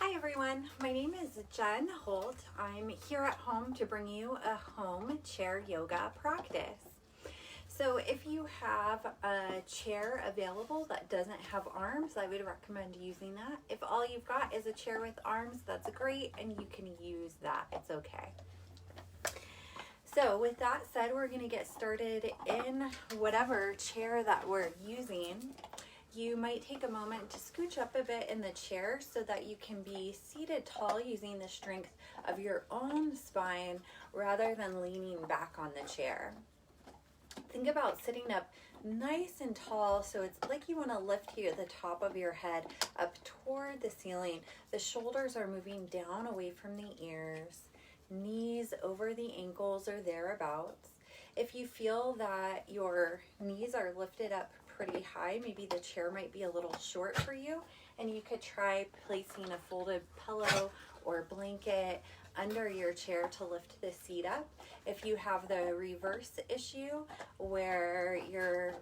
Hi everyone, my name is Jen Holt. I'm here at home to bring you a home chair yoga practice. So if you have a chair available that doesn't have arms, I would recommend using that. If all you've got is a chair with arms, that's great, and you can use that, it's okay. So with that said, we're going to get started in whatever chair that we're using. You might take a moment to scooch up a bit in the chair so that you can be seated tall using the strength of your own spine rather than leaning back on the chair. Think about sitting up nice and tall, so it's like you want to lift here the top of your head up toward the ceiling. The shoulders are moving down away from the ears, knees over the ankles or thereabouts. If you feel that your knees are lifted up pretty high, maybe the chair might be a little short for you, and you could try placing a folded pillow or blanket under your chair to lift the seat up. If you have the reverse issue where your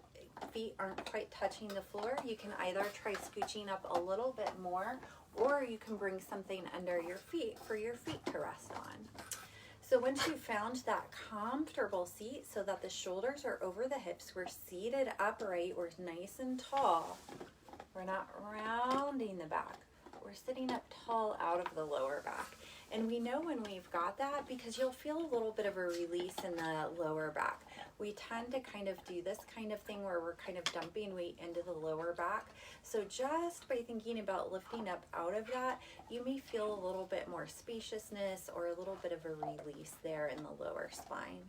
feet aren't quite touching the floor, you can either try scooching up a little bit more, or you can bring something under your feet for your feet to rest on. So once you've found that comfortable seat so that the shoulders are over the hips, we're seated upright, we're nice and tall. We're not rounding the back. We're sitting up tall out of the lower back. And we know when we've got that because you'll feel a little bit of a release in the lower back. We tend to kind of do this kind of thing where we're kind of dumping weight into the lower back. So just by thinking about lifting up out of that, you may feel a little bit more spaciousness or a little bit of a release there in the lower spine.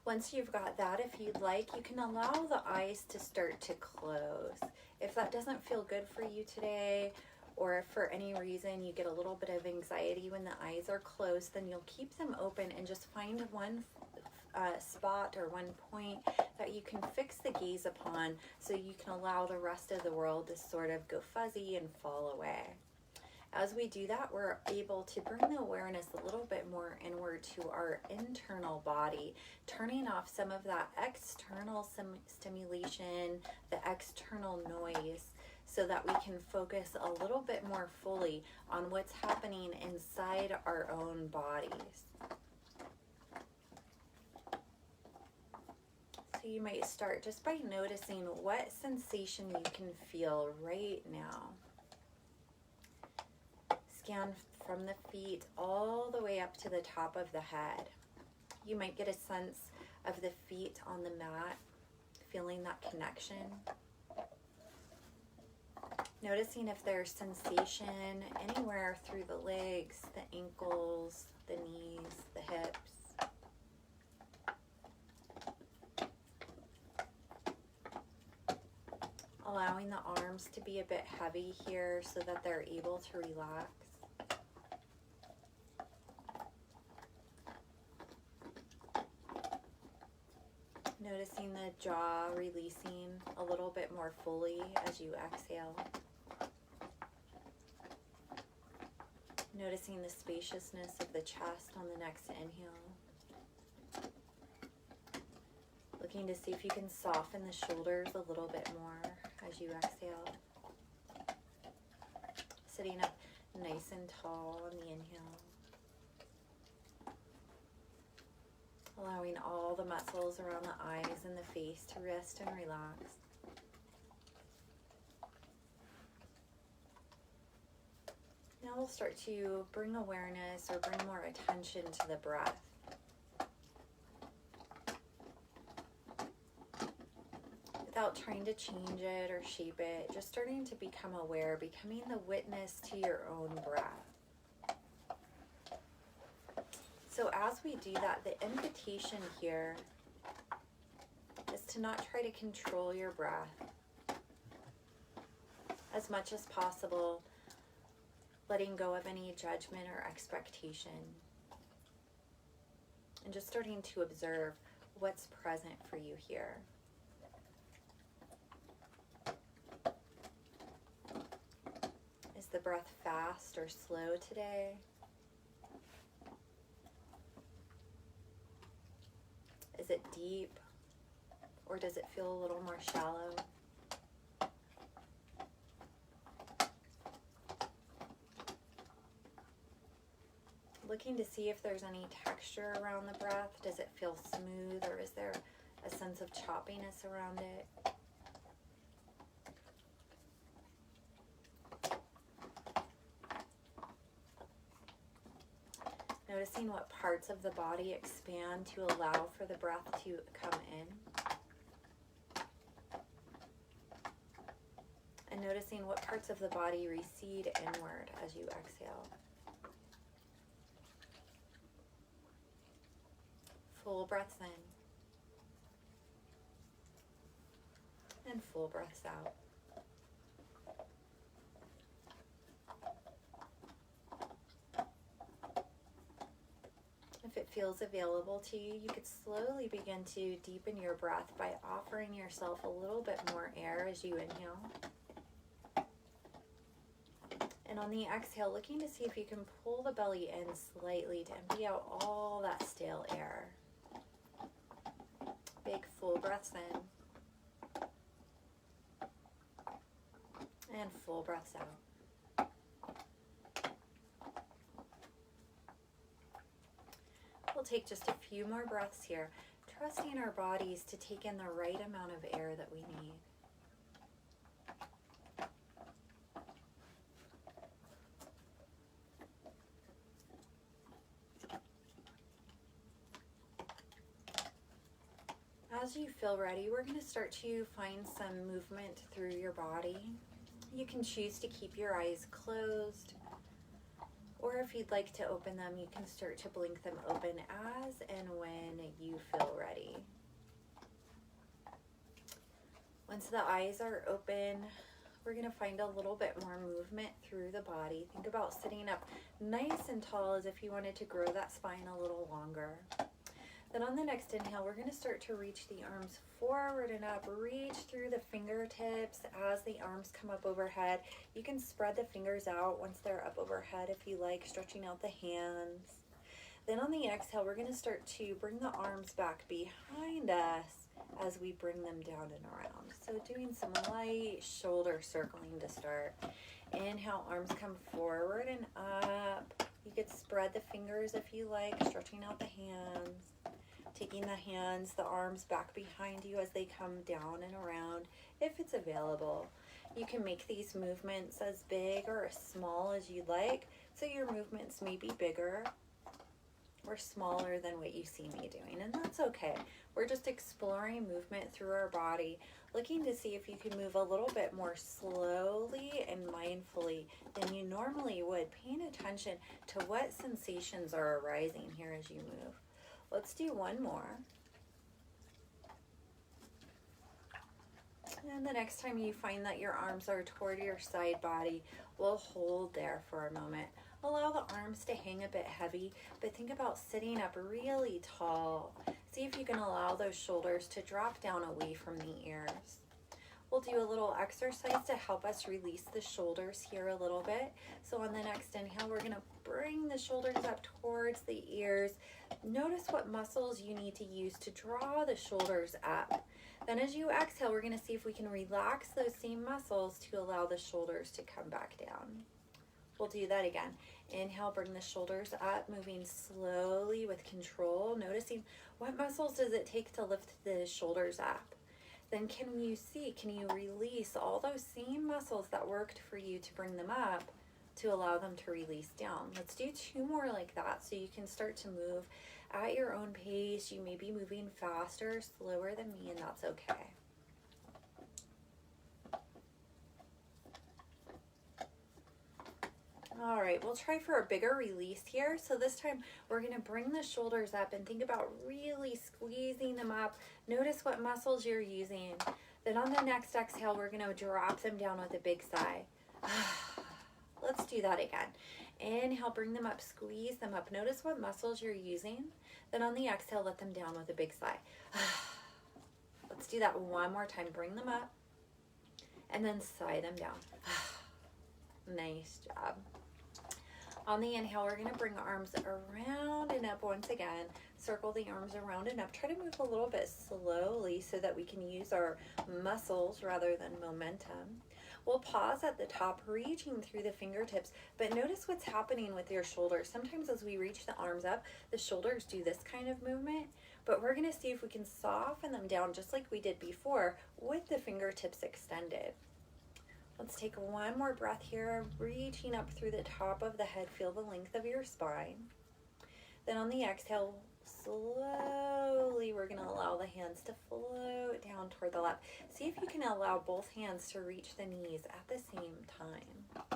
Once you've got that, if you'd like, you can allow the eyes to start to close. If that doesn't feel good for you today, or if for any reason you get a little bit of anxiety when the eyes are closed, then you'll keep them open and just find one spot or one point that you can fix the gaze upon so you can allow the rest of the world to sort of go fuzzy and fall away. As we do that, we're able to bring the awareness a little bit more inward to our internal body, turning off some of that external stimulation, the external noise, so that we can focus a little bit more fully on what's happening inside our own bodies. So you might start just by noticing what sensation you can feel right now. Scan from the feet all the way up to the top of the head. You might get a sense of the feet on the mat, feeling that connection. Noticing if there's sensation anywhere through the legs, the ankles, the knees, the hips. Allowing the arms to be a bit heavy here so that they're able to relax. Noticing the jaw releasing a little bit more fully as you exhale. Noticing the spaciousness of the chest on the next inhale. Looking to see if you can soften the shoulders a little bit more as you exhale. Sitting up nice and tall on the inhale. Allowing all the muscles around the eyes and the face to rest and relax. Now we'll start to bring awareness or bring more attention to the breath. Without trying to change it or shape it, just starting to become aware, becoming the witness to your own breath. So as we do that, the invitation here is to not try to control your breath. As much as possible, letting go of any judgment or expectation. And just starting to observe what's present for you here. Is the breath fast or slow today? Is it deep, or does it feel a little more shallow? Looking to see if there's any texture around the breath. Does it feel smooth, or is there a sense of choppiness around it? Noticing what parts of the body expand to allow for the breath to come in. And noticing what parts of the body recede inward as you exhale. Full breaths in. And full breaths out. If it feels available to you, you could slowly begin to deepen your breath by offering yourself a little bit more air as you inhale. And on the exhale, looking to see if you can pull the belly in slightly to empty out all that stale air. Big full breaths in. And full breaths out. We'll take just a few more breaths here, trusting our bodies to take in the right amount of air that we need. As you feel ready, we're going to start to find some movement through your body. You can choose to keep your eyes closed, or if you'd like to open them, you can start to blink them open as and when you feel ready. Once the eyes are open, we're going to find a little bit more movement through the body. Think about sitting up nice and tall as if you wanted to grow that spine a little longer. Then on the next inhale, we're going to start to reach the arms forward and up. Reach through the fingertips as the arms come up overhead. You can spread the fingers out once they're up overhead if you like, stretching out the hands. Then on the exhale, we're going to start to bring the arms back behind us as we bring them down and around. So doing some light shoulder circling to start. Inhale, arms come forward and up. You could spread the fingers if you like, stretching out the hands. Taking the hands, the arms back behind you as they come down and around, if it's available. You can make these movements as big or as small as you like, so your movements may be bigger or smaller than what you see me doing, and that's okay. We're just exploring movement through our body, looking to see if you can move a little bit more slowly and mindfully than you normally would, paying attention to what sensations are arising here as you move. Let's do one more. And the next time you find that your arms are toward your side body, we'll hold there for a moment. Allow the arms to hang a bit heavy, but think about sitting up really tall. See if you can allow those shoulders to drop down away from the ears. We'll do a little exercise to help us release the shoulders here a little bit. So on the next inhale, we're going to bring the shoulders up towards the ears. Notice what muscles you need to use to draw the shoulders up. Then as you exhale, we're going to see if we can relax those same muscles to allow the shoulders to come back down. We'll do that again. Inhale, bring the shoulders up, moving slowly with control, noticing what muscles does it take to lift the shoulders up. Then can you release all those same muscles that worked for you to bring them up to allow them to release down. Let's do 2 more like that so you can start to move at your own pace. You may be moving faster, slower than me, and that's okay. All right, we'll try for a bigger release here. So this time we're going to bring the shoulders up and think about really squeezing them up. Notice what muscles you're using. Then on the next exhale, we're going to drop them down with a big sigh. Let's do that again. Inhale, bring them up, squeeze them up. Notice what muscles you're using. Then on the exhale, let them down with a big sigh. Let's do that one more time. Bring them up and then sigh them down. Nice job. On the inhale, we're going to bring arms around and up once again. Circle the arms around and up. Try to move a little bit slowly so that we can use our muscles rather than momentum. We'll pause at the top, reaching through the fingertips, but notice what's happening with your shoulders. Sometimes as we reach the arms up, the shoulders do this kind of movement, but we're gonna see if we can soften them down just like we did before with the fingertips extended. Let's take one more breath here, reaching up through the top of the head. Feel the length of your spine. Then on the exhale, slowly we're going to allow the hands to float down toward the left. See if you can allow both hands to reach the knees at the same time.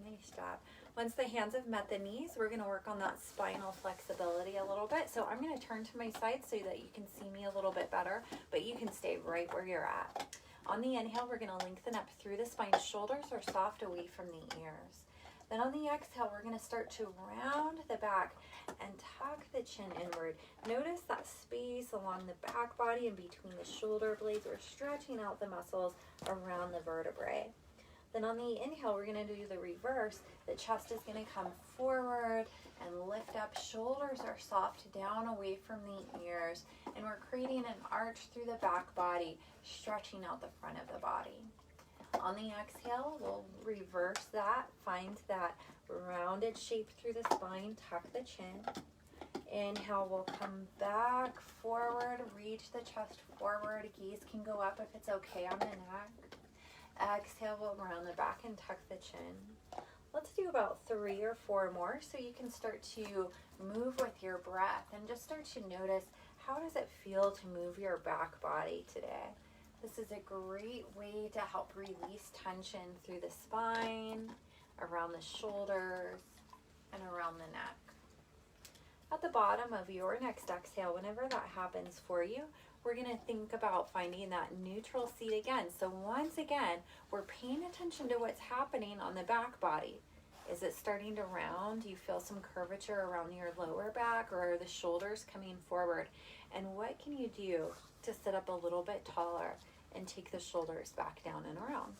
Nice job. Once the hands have met the knees, we're going to work on that spinal flexibility a little bit. So I'm going to turn to my side so that you can see me a little bit better, but you can stay right where you're at. On the inhale, we're going to lengthen up through the spine. Shoulders are soft away from the ears. Then on the exhale, we're going to start to round the back and tuck the chin inward. Notice that space along the back body and between the shoulder blades. We're stretching out the muscles around the vertebrae. Then on the inhale, we're going to do the reverse. The chest is going to come forward and lift up. Shoulders are soft down away from the ears. And we're creating an arch through the back body, stretching out the front of the body. On the exhale, we'll reverse that. Find that rounded shape through the spine. Tuck the chin. Inhale, we'll come back forward. Reach the chest forward. Gaze can go up if it's okay on the neck. Exhale, we'll round the back and tuck the chin. Let's do about 3 or 4 more so you can start to move with your breath and just start to notice, how does it feel to move your back body today? This is a great way to help release tension through the spine, around the shoulders, and around the neck. At the bottom of your next exhale, whenever that happens for you, we're going to think about finding that neutral seat again. So once again, we're paying attention to what's happening on the back body. Is it starting to round? Do you feel some curvature around your lower back, or are the shoulders coming forward? And what can you do to sit up a little bit taller and take the shoulders back down and around?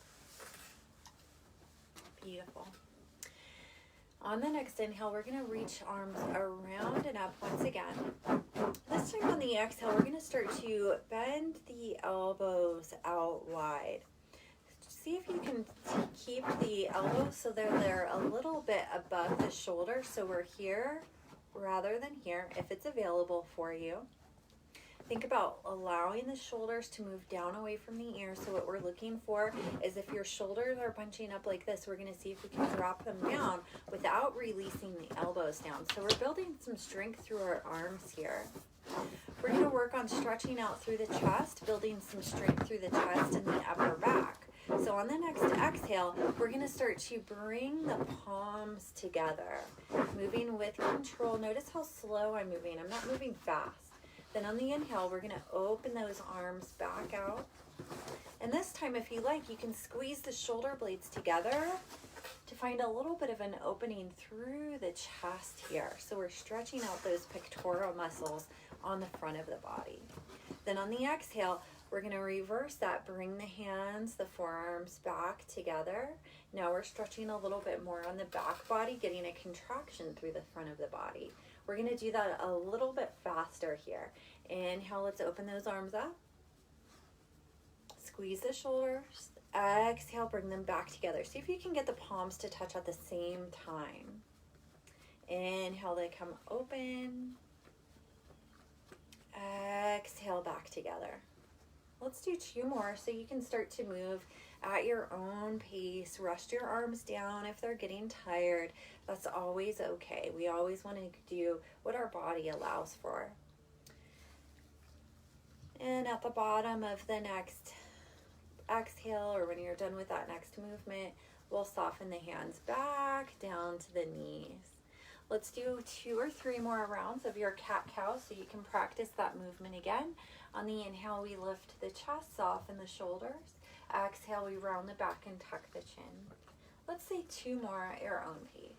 Beautiful. On the next inhale, we're going to reach arms around and up once again. This time on the exhale, we're going to start to bend the elbows out wide. See if you can keep the elbows so they're a little bit above the shoulder. So we're here rather than here, if it's available for you. Think about allowing the shoulders to move down away from the ears. So what we're looking for is, if your shoulders are bunching up like this, we're going to see if we can drop them down without releasing the elbows down. So we're building some strength through our arms here. We're going to work on stretching out through the chest, building some strength through the chest and the upper back. So on the next exhale, we're going to start to bring the palms together, moving with control. Notice how slow I'm moving. I'm not moving fast. Then on the inhale, we're going to open those arms back out. And this time, if you like, you can squeeze the shoulder blades together to find a little bit of an opening through the chest here. So we're stretching out those pectoral muscles on the front of the body. Then on the exhale, we're going to reverse that. Bring the hands, the forearms back together. Now we're stretching a little bit more on the back body, getting a contraction through the front of the body. We're going to do that a little bit faster here. Inhale, let's open those arms up. Squeeze the shoulders. Exhale, bring them back together. See if you can get the palms to touch at the same time. Inhale, they come open. Exhale, back together. Let's do 2 more so you can start to move at your own pace. Rest your arms down if they're getting tired. That's always okay. We always want to do what our body allows for. And at the bottom of the next exhale, or when you're done with that next movement, we'll soften the hands back down to the knees. Let's do 2 or 3 more rounds of your cat-cow so you can practice that movement again. On the inhale, we lift the chest, soften the shoulders. Exhale, we round the back and tuck the chin. Let's say 2 more at your own pace.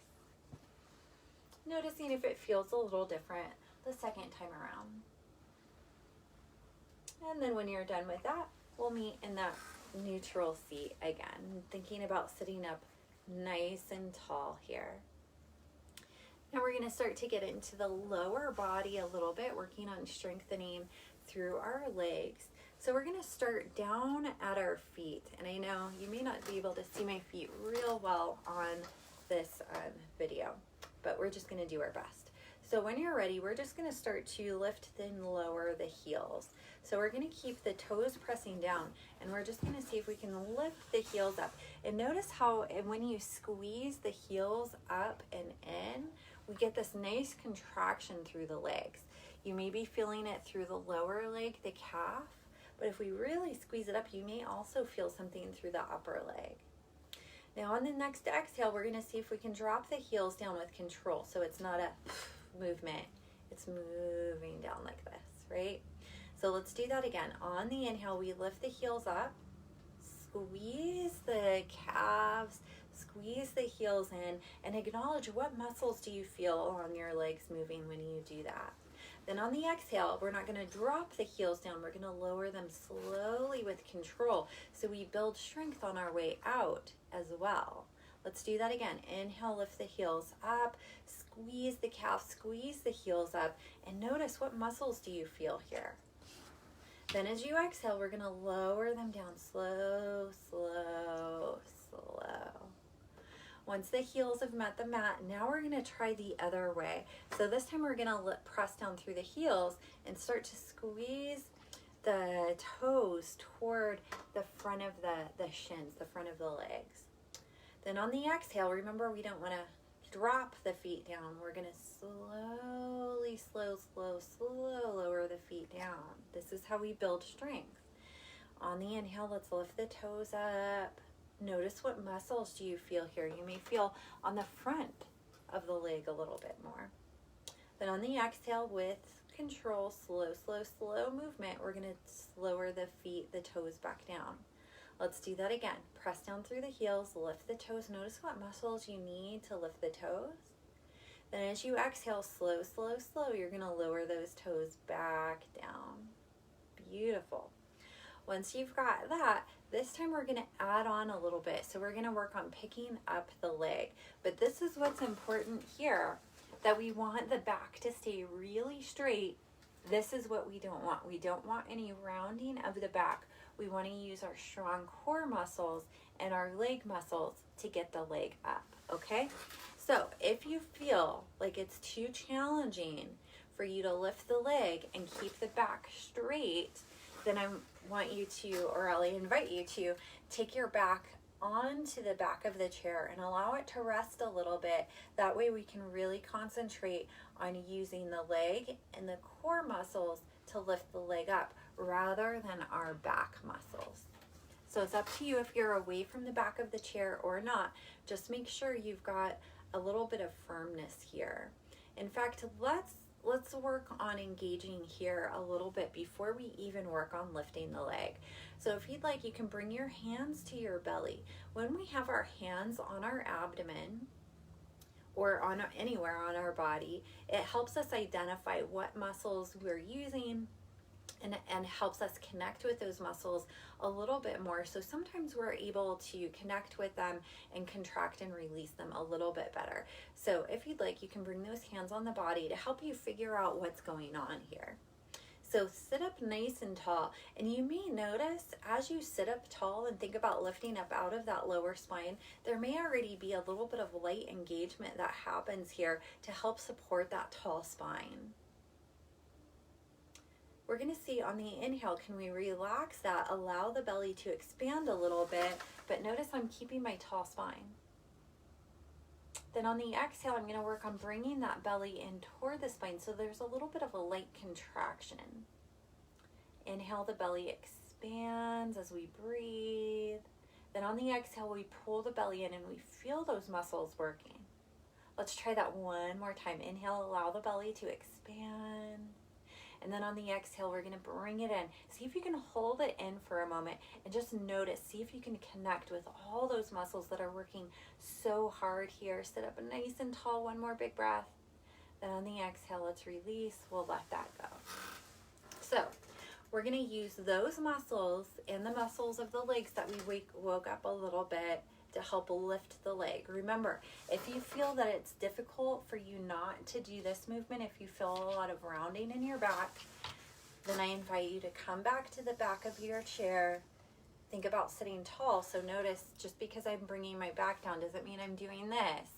Noticing if it feels a little different the second time around. And then when you're done with that, we'll meet in that neutral seat again. Thinking about sitting up nice and tall here. Now we're going to start to get into the lower body a little bit, working on strengthening through our legs. So we're gonna start down at our feet. And I know you may not be able to see my feet real well on this video, but we're just gonna do our best. So when you're ready, we're just gonna start to lift then lower the heels. So we're gonna keep the toes pressing down, and we're just gonna see if we can lift the heels up. And notice how when you squeeze the heels up and in, we get this nice contraction through the legs. You may be feeling it through the lower leg, the calf, but if we really squeeze it up, you may also feel something through the upper leg. Now on the next exhale, we're gonna see if we can drop the heels down with control. So it's not a movement, it's moving down like this, right? So let's do that again. On the inhale, we lift the heels up, squeeze the calves, squeeze the heels in, and acknowledge what muscles do you feel on your legs moving when you do that. Then on the exhale, we're not gonna drop the heels down, we're gonna lower them slowly with control. So we build strength on our way out as well. Let's do that again. Inhale, lift the heels up, squeeze the calf, squeeze the heels up, and notice what muscles do you feel here. Then as you exhale, we're gonna lower them down slow, slow, slow. Once the heels have met the mat, now we're gonna try the other way. So this time we're gonna press down through the heels and start to squeeze the toes toward the front of the shins, the front of the legs. Then on the exhale, remember we don't want to drop the feet down. We're going to slowly, slow, lower the feet down. This is how we build strength. On the inhale, let's lift the toes up. Notice what muscles do you feel here. You may feel on the front of the leg a little bit more. Then on the exhale, with control, slow, slow, slow movement, we're going to lower the feet, the toes back down. Let's do that again. Press down through the heels, lift the toes. Notice what muscles you need to lift the toes. Then as you exhale, slow, slow, slow, you're gonna lower those toes back down. Beautiful. Once you've got that, this time we're gonna add on a little bit. So we're gonna work on picking up the leg. But this is what's important here, that we want the back to stay really straight. This is what we don't want. We don't want any rounding of the back. We want to use our strong core muscles and our leg muscles to get the leg up, okay? So if you feel like it's too challenging for you to lift the leg and keep the back straight, then I want you to, or I'll invite you to, take your back onto the back of the chair and allow it to rest a little bit. That way we can really concentrate on using the leg and the core muscles to lift the leg up rather than our back muscles. So it's up to you if you're away from the back of the chair or not. Just make sure you've got a little bit of firmness here. In fact, let's work on engaging here a little bit before we even work on lifting the leg. So if you'd like, you can bring your hands to your belly. When we have our hands on our abdomen or on anywhere on our body, it helps us identify what muscles we're using and helps us connect with those muscles a little bit more. So sometimes we're able to connect with them and contract and release them a little bit better. So if you'd like, you can bring those hands on the body to help you figure out what's going on here. So sit up nice and tall, and you may notice as you sit up tall and think about lifting up out of that lower spine, there may already be a little bit of light engagement that happens here to help support that tall spine. We're going to see on the inhale, can we relax that, allow the belly to expand a little bit, but notice I'm keeping my tall spine. Then on the exhale, I'm going to work on bringing that belly in toward the spine so there's a little bit of a light contraction. Inhale, the belly expands as we breathe. Then on the exhale, we pull the belly in and we feel those muscles working. Let's try that one more time. Inhale, allow the belly to expand. And then on the exhale, we're going to bring it in. See if you can hold it in for a moment and just notice. See if you can connect with all those muscles that are working so hard here. Sit up nice and tall. One more big breath. Then on the exhale, let's release. We'll let that go. So we're going to use those muscles and the muscles of the legs that we woke up a little bit to help lift the leg. Remember, if you feel that it's difficult for you not to do this movement, if you feel a lot of rounding in your back, Then I invite you to come back to the back of your chair. Think about sitting tall. So notice, just because I'm bringing my back down doesn't mean I'm doing this.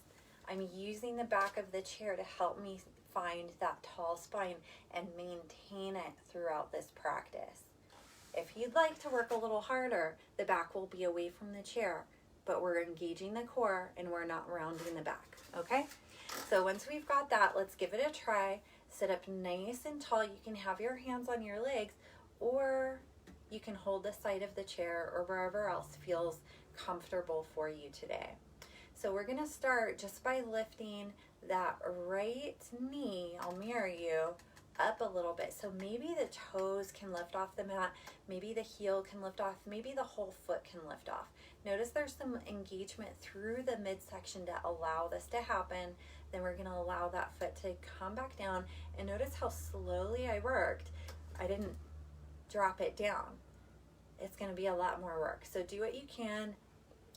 I'm using the back of the chair to help me find that tall spine and maintain it throughout this practice. If you'd like to work a little harder, the back will be away from the chair, but we're engaging the core and we're not rounding the back, okay? So once we've got that, let's give it a try. Sit up nice and tall. You can have your hands on your legs, or you can hold the side of the chair or wherever else feels comfortable for you today. So we're gonna start just by lifting that right knee, I'll mirror you, up a little bit. So maybe the toes can lift off the mat, maybe the heel can lift off, maybe the whole foot can lift off. Notice there's some engagement through the midsection to allow this to happen. Then we're gonna allow that foot to come back down, and notice how slowly I worked. I didn't drop it down. It's gonna be a lot more work. So do what you can,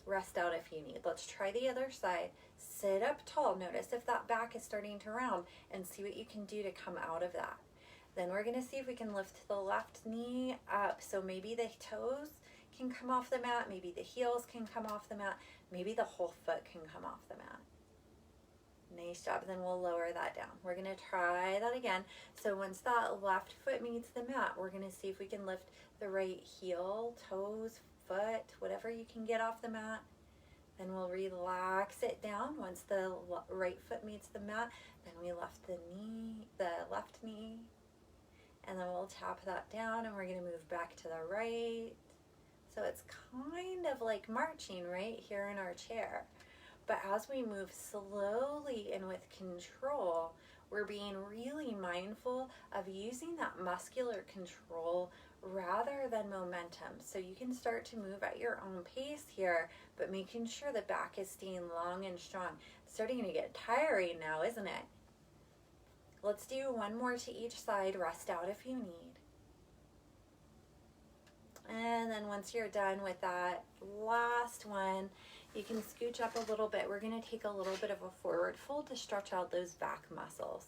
rest out if you need. Let's try the other side. Sit up tall. Notice if that back is starting to round, and see what you can do to come out of that. Then we're gonna see if we can lift the left knee up. So maybe the toes can come off the mat, maybe the heels can come off the mat, maybe the whole foot can come off the mat. Nice job. Then we'll lower that down. We're gonna try that again. So once that left foot meets the mat, we're gonna see if we can lift the right heel, toes, foot, whatever you can get off the mat. Then we'll relax it down. Once the right foot meets the mat, then we lift the left knee, and then we'll tap that down, and we're gonna move back to the right. So it's kind of like marching right here in our chair. But as we move slowly and with control, we're being really mindful of using that muscular control rather than momentum. So you can start to move at your own pace here, but making sure the back is staying long and strong. It's starting to get tiring now, isn't it? Let's do one more to each side. Rest out if you need. And then once you're done with that last one, you can scooch up a little bit. We're gonna take a little bit of a forward fold to stretch out those back muscles.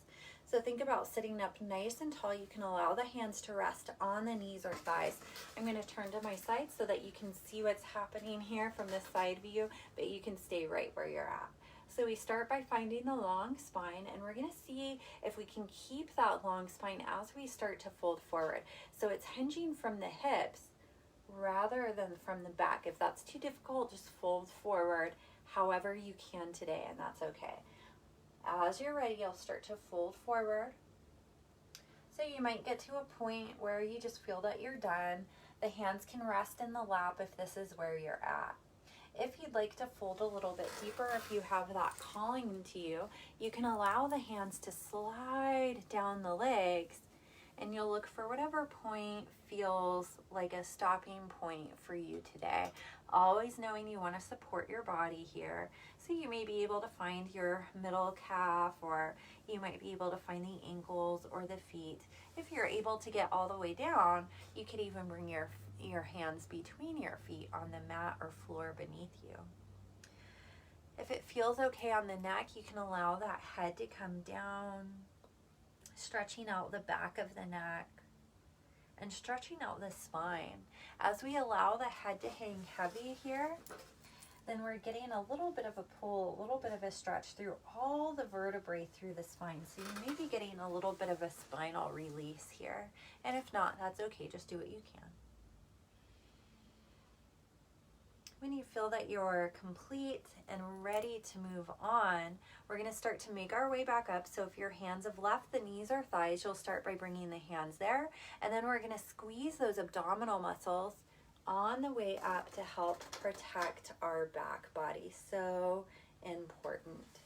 So think about sitting up nice and tall. You can allow the hands to rest on the knees or thighs. I'm gonna turn to my side so that you can see what's happening here from the side view, but you can stay right where you're at. So we start by finding the long spine, and we're gonna see if we can keep that long spine as we start to fold forward. So it's hinging from the hips rather than from the back. If that's too difficult, just fold forward however you can today, and that's okay. As you're ready, you'll start to fold forward. So you might get to a point where you just feel that you're done. The hands can rest in the lap if this is where you're at. If you'd like to fold a little bit deeper, if you have that calling to you, you can allow the hands to slide down the legs, and you'll look for whatever point feels like a stopping point for you today. Always knowing you want to support your body here. So you may be able to find your middle calf, or you might be able to find the ankles or the feet. If you're able to get all the way down, you could even bring your hands between your feet on the mat or floor beneath you. If it feels okay on the neck, you can allow that head to come down, stretching out the back of the neck and stretching out the spine. As we allow the head to hang heavy here, then we're getting a little bit of a pull, a little bit of a stretch through all the vertebrae through the spine. So you may be getting a little bit of a spinal release here. And if not, that's okay. Just do what you can. When you feel that you're complete and ready to move on, we're going to start to make our way back up. So if your hands have left the knees or thighs, you'll start by bringing the hands there. And then we're going to squeeze those abdominal muscles on the way up to help protect our back body. So important.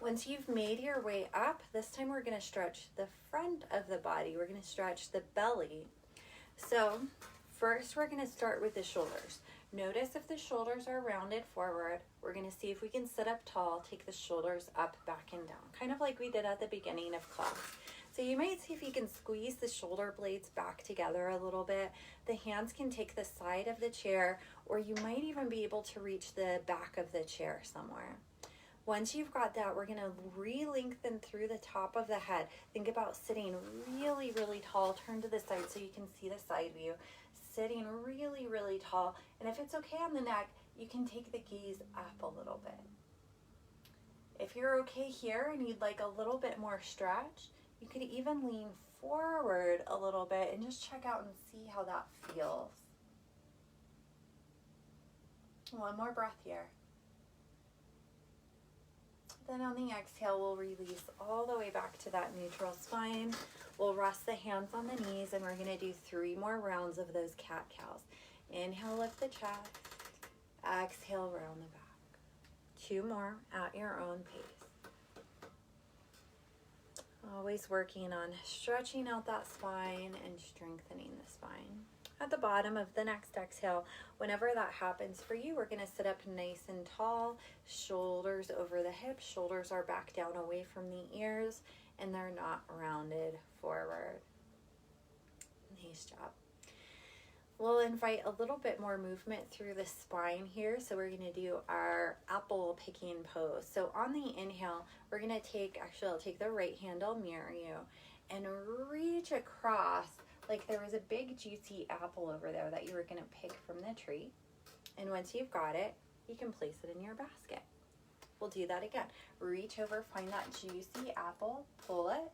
Once you've made your way up, this time we're going to stretch the front of the body. We're going to stretch the belly. So first we're going to start with the shoulders. Notice if the shoulders are rounded forward. We're going to see if we can sit up tall, take the shoulders up, back, and down, kind of like we did at the beginning of class. So you might see if you can squeeze the shoulder blades back together a little bit. The hands can take the side of the chair, or you might even be able to reach the back of the chair somewhere. Once you've got that, we're gonna re-lengthen through the top of the head. Think about sitting really, really tall. Turn to the side so you can see the side view. Sitting really, really tall. And if it's okay on the neck, you can take the gaze up a little bit. If you're okay here and you'd like a little bit more stretch, you could even lean forward a little bit and just check out and see how that feels. One more breath here. Then on the exhale, we'll release all the way back to that neutral spine. We'll rest the hands on the knees, and we're gonna do 3 more rounds of those cat-cows. Inhale, lift the chest. Exhale, round the back. 2 more at your own pace. Always working on stretching out that spine and strengthening the spine. At the bottom of the next exhale, whenever that happens for you, we're gonna sit up nice and tall, shoulders over the hips, shoulders are back down away from the ears, and they're not rounded forward. Nice job. We'll invite a little bit more movement through the spine here. So we're gonna do our apple picking pose. So on the inhale, we're gonna I'll take the right hand, I'll mirror you, and reach across like there was a big juicy apple over there that you were gonna pick from the tree. And once you've got it, you can place it in your basket. We'll do that again. Reach over, find that juicy apple, pull it,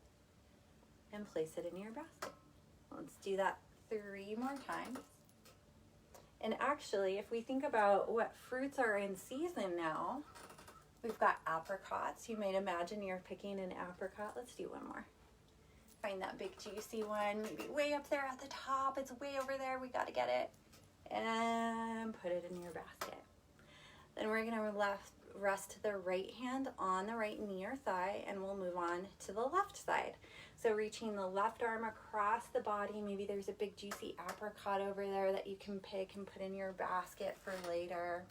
and place it in your basket. Let's do that 3 more times. And actually, if we think about what fruits are in season now, we've got apricots. You might imagine you're picking an apricot. Let's do one more. Find that big juicy one, maybe way up there at the top. It's way over there. We got to get it. And put it in your basket. Then we're going to rest the right hand on the right knee or thigh, and we'll move on to the left side. So reaching the left arm across the body. Maybe there's a big juicy apricot over there that you can pick and put in your basket for later.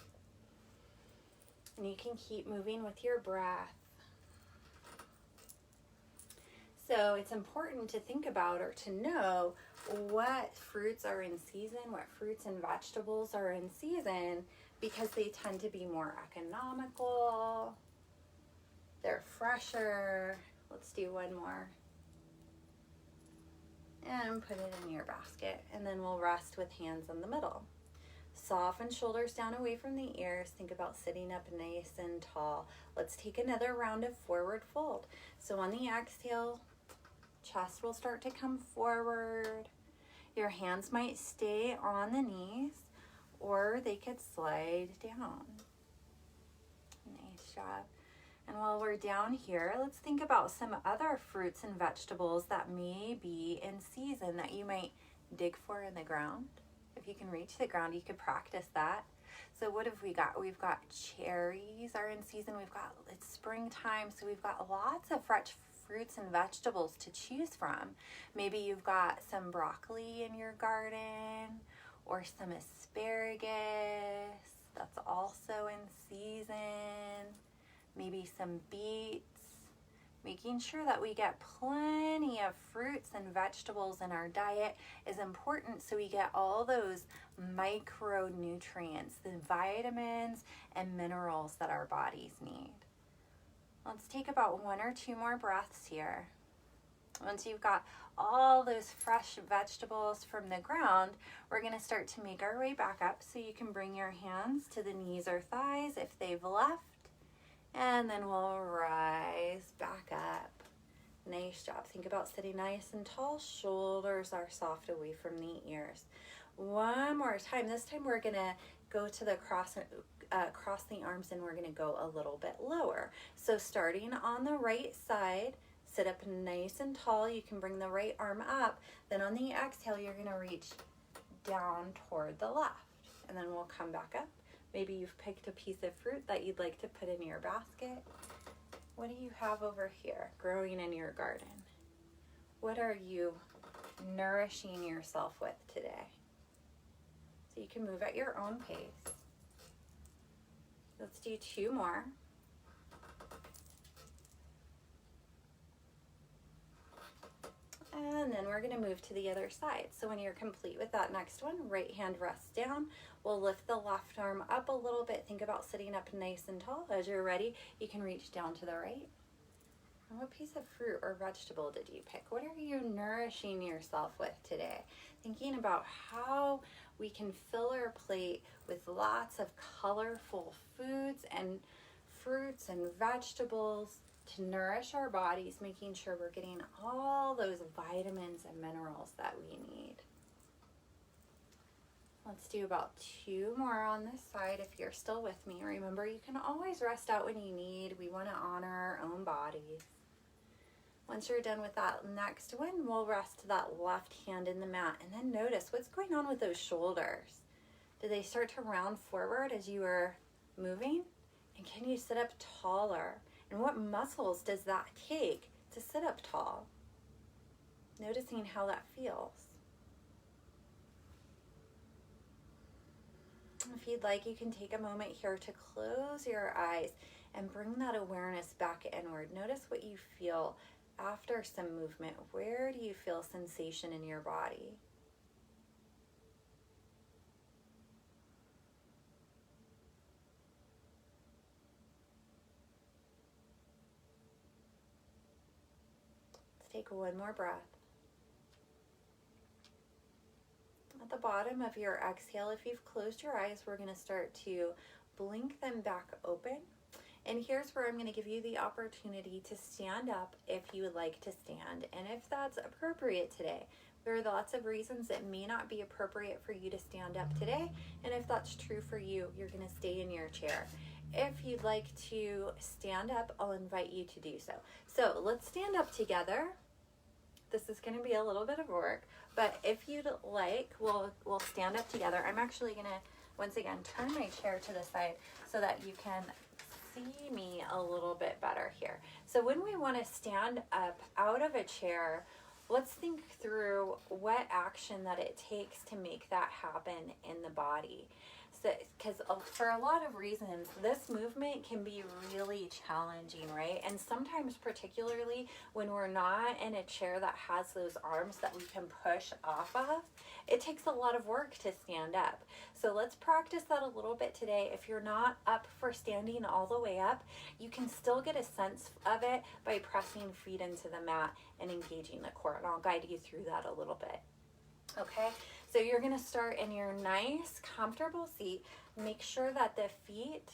And you can keep moving with your breath. So it's important to think about or to know what fruits are in season, what fruits and vegetables are in season, because they tend to be more economical, they're fresher. Let's do one more. And put it in your basket, and then we'll rest with hands in the middle. Soften shoulders down away from the ears. Think about sitting up nice and tall. Let's take another round of forward fold. So on the exhale, chest will start to come forward. Your hands might stay on the knees, or they could slide down. Nice job. And while we're down here, let's think about some other fruits and vegetables that may be in season that you might dig for in the ground. If you can reach the ground, you could practice that. So what have we got? We've got cherries are in season. It's springtime, so we've got lots of fresh fruits and vegetables to choose from. Maybe you've got some broccoli in your garden, or some asparagus that's also in season. Maybe some beets. Making sure that we get plenty of fruits and vegetables in our diet is important, so we get all those micronutrients, the vitamins and minerals that our bodies need. Let's take about 1 or 2 more breaths here. Once you've got all those fresh vegetables from the ground, we're going to start to make our way back up. So you can bring your hands to the knees or thighs if they've left. And then we'll rise back up. Nice job. Think about sitting nice and tall. Shoulders are soft away from the ears. One more time. This time we're going to go to the cross the arms, and we're going to go a little bit lower. So starting on the right side, sit up nice and tall. You can bring the right arm up. Then on the exhale, you're going to reach down toward the left. And then we'll come back up. Maybe you've picked a piece of fruit that you'd like to put in your basket. What do you have over here growing in your garden? What are you nourishing yourself with today? So you can move at your own pace. Let's do 2 more. And then we're going to move to the other side. So when you're complete with that next one, right hand rests down. We'll lift the left arm up a little bit. Think about sitting up nice and tall. As you're ready, you can reach down to the right. And what piece of fruit or vegetable did you pick? What are you nourishing yourself with today? Thinking about how we can fill our plate with lots of colorful foods and fruits and vegetables to nourish our bodies, making sure we're getting all those vitamins and minerals that we need. Let's do about 2 more on this side if you're still with me. Remember, you can always rest out when you need. We want to honor our own bodies. Once you're done with that next one, we'll rest that left hand in the mat and then notice what's going on with those shoulders. Do they start to round forward as you are moving? And can you sit up taller? And what muscles does that take to sit up tall? Noticing how that feels. If you'd like, you can take a moment here to close your eyes and bring that awareness back inward. Notice what you feel after some movement. Where do you feel sensation in your body? Let's take one more breath. At the bottom of your exhale, if you've closed your eyes, we're going to start to blink them back open. And here's where I'm going to give you the opportunity to stand up if you would like to stand, and if that's appropriate today. There are lots of reasons it may not be appropriate for you to stand up today, and if that's true for you, you're going to stay in your chair. If you'd like to stand up, I'll invite you to do so. So let's stand up together. This is going to be a little bit of work, but if you'd like, we'll stand up together. I'm actually going to, once again, turn my chair to the side so that you can see me a little bit better here. So when we want to stand up out of a chair, let's think through what action that it takes to make that happen in the body. So, because for a lot of reasons, this movement can be really challenging, right? And sometimes, particularly when we're not in a chair that has those arms that we can push off of, it takes a lot of work to stand up. So let's practice that a little bit today. If you're not up for standing all the way up, you can still get a sense of it by pressing feet into the mat and engaging the core. And I'll guide you through that a little bit. Okay, so you're going to start in your nice, comfortable seat. Make sure that the feet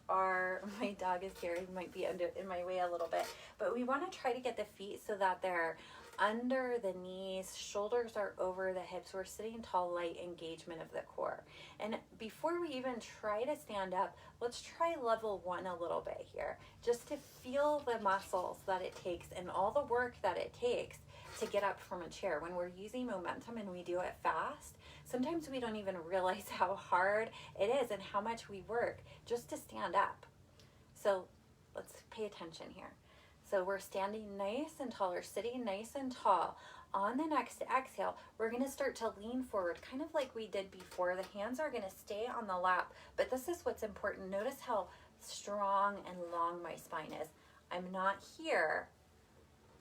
are, my dog is here, he might be in my way a little bit, but we want to try to get the feet so that they're under the knees, shoulders are over the hips. We're sitting tall, light engagement of the core. And before we even try to stand up, let's try level 1 a little bit here, just to feel the muscles that it takes and all the work that it takes to get up from a chair. When we're using momentum and we do it fast, sometimes we don't even realize how hard it is and how much we work just to stand up. So let's pay attention here. So we're standing nice and tall, or sitting nice and tall. On the next exhale, we're going to start to lean forward, kind of like we did before. The hands are going to stay on the lap, but this is what's important. Notice how strong and long my spine is. I'm not here,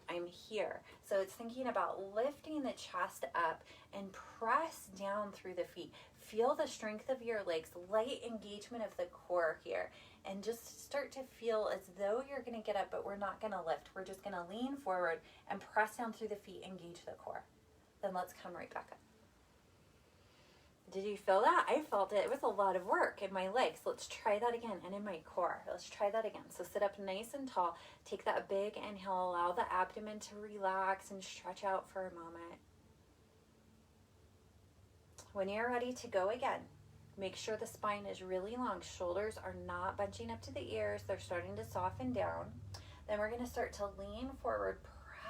I'm here. So it's thinking about lifting the chest up and press down through the feet. Feel the strength of your legs, light engagement of the core here, and just start to feel as though you're going to get up, but we're not going to lift. We're just going to lean forward and press down through the feet, engage the core. Then let's come right back up. Did you feel that? I felt it. It was a lot of work in my legs. Let's try that again, and in my core. Let's try that again. So sit up nice and tall. Take that big inhale. Allow the abdomen to relax and stretch out for a moment. When you're ready to go again, make sure the spine is really long. Shoulders are not bunching up to the ears. They're starting to soften down. Then we're going to start to lean forward,